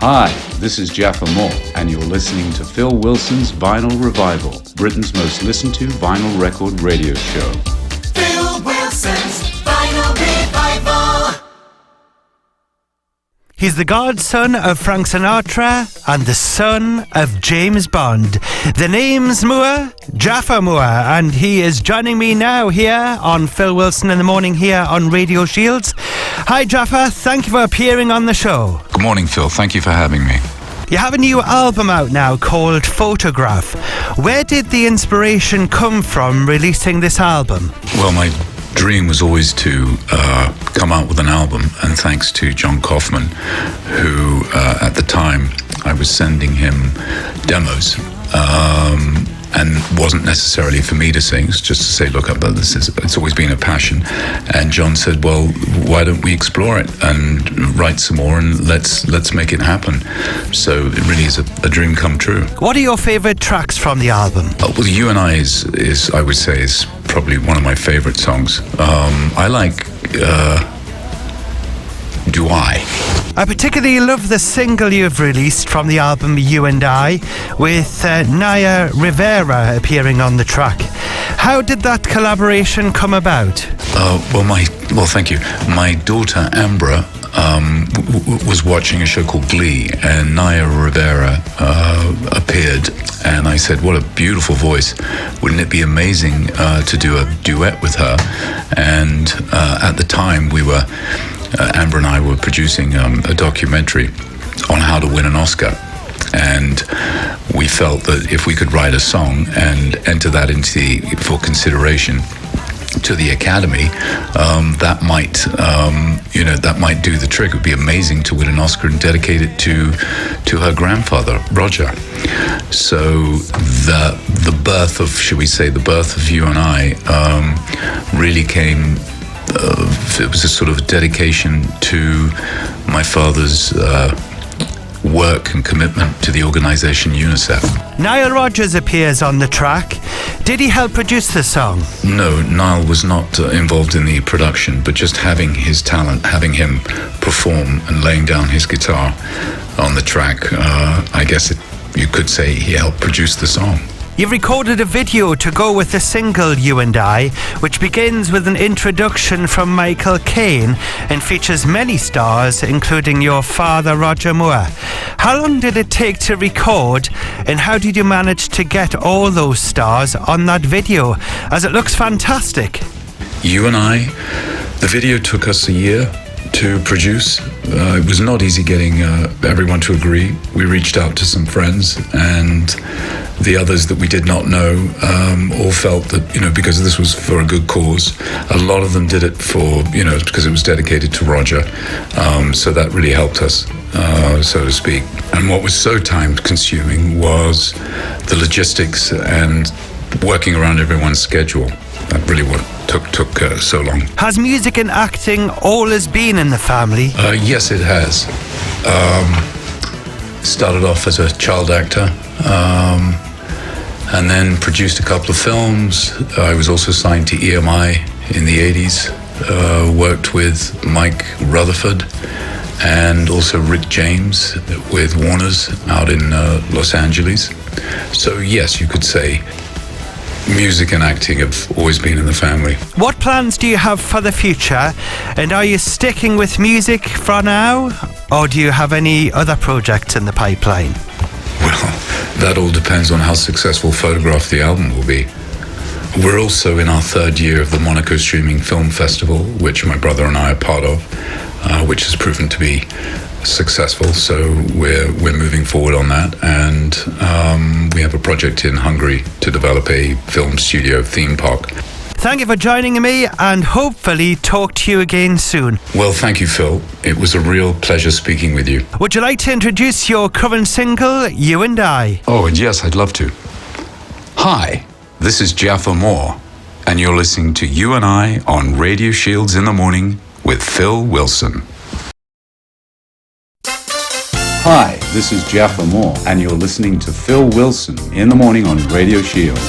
Hi, this is Jaffa Moore, and you're listening to Phil Wilson's Vinyl Revival, Britain's most listened to vinyl record radio show. Phil Wilson's Vinyl Revival. He's the godson of Frank Sinatra and the son of James Bond. The name's Moore Jaffa Moore, and he is joining me now here on Phil Wilson in the Morning here on Radio Shields. Hi Jaffa, thank you for appearing on the show. Good morning, Phil. Thank you for having me. You have a new album out now called Photograph. Where did the inspiration come from releasing this album? Well, my dream was always to come out with an album, and thanks to John Kaufman, who at the time I was sending him demos, and wasn't necessarily for me to sing, it's just to say, look, it's always been a passion. And John said, well, why don't we explore it and write some more, and let's make it happen. So it really is a dream come true. What are your favourite tracks from the album? Well, You and I is I would say, is probably one of my favourite songs. I like Do I? I particularly love the single you've released from the album You and I, with Naya Rivera appearing on the track. How did that collaboration come about? Well, thank you. My daughter Ambra was watching a show called Glee, and Naya Rivera appeared, and I said, what a beautiful voice. Wouldn't it be amazing to do a duet with her? And at the time Amber and I were producing a documentary on how to win an Oscar, and we felt that if we could write a song and enter that for consideration to the Academy, that might do the trick. It would be amazing to win an Oscar and dedicate it to her grandfather, Roger. So the birth of You and I really came. It was a sort of dedication to my father's work and commitment to the organisation UNICEF. Nile Rodgers appears on the track. Did he help produce the song? No, Nile was not involved in the production, but just having his talent, having him perform and laying down his guitar on the track, I guess you could say he helped produce the song. You've recorded a video to go with the single You and I, which begins with an introduction from Michael Caine and features many stars, including your father, Roger Moore. How long did it take to record, and how did you manage to get all those stars on that video, as it looks fantastic? You and I, the video took us a year to produce. It was not easy getting everyone to agree. We reached out to some friends, and the others that we did not know all felt that, because this was for a good cause. A lot of them did it for, because it was dedicated to Roger. So that really helped us, so to speak. And what was so time-consuming was the logistics and working around everyone's schedule. That really what took so long. Has music and acting always been in the family? Yes, it has. Started off as a child actor, and then produced a couple of films. I was also signed to EMI in the 80s, worked with Mike Rutherford and also Rick James with Warner's out in Los Angeles. So yes, you could say music and acting have always been in the family. What plans do you have for the future? And are you sticking with music for now? Or do you have any other projects in the pipeline? Well, that all depends on how successful Photograph the album will be. We're also in our third year of the Monaco Streaming Film Festival, which my brother and I are part of, which has proven to be successful, so we're moving forward on that, and we have a project in Hungary to develop a film studio theme park. Thank you for joining me, and hopefully talk to you again soon. Well, thank you, Phil. It was a real pleasure speaking with you. Would you like to introduce your current single, You and I? Oh, and yes, I'd love to. Hi, this is Jaffa Moore, and you're listening to You and I on Radio Shields in the Morning with Phil Wilson. Hi, this is Jaffa Moore, and you're listening to Phil Wilson in the Morning on Radio Shields.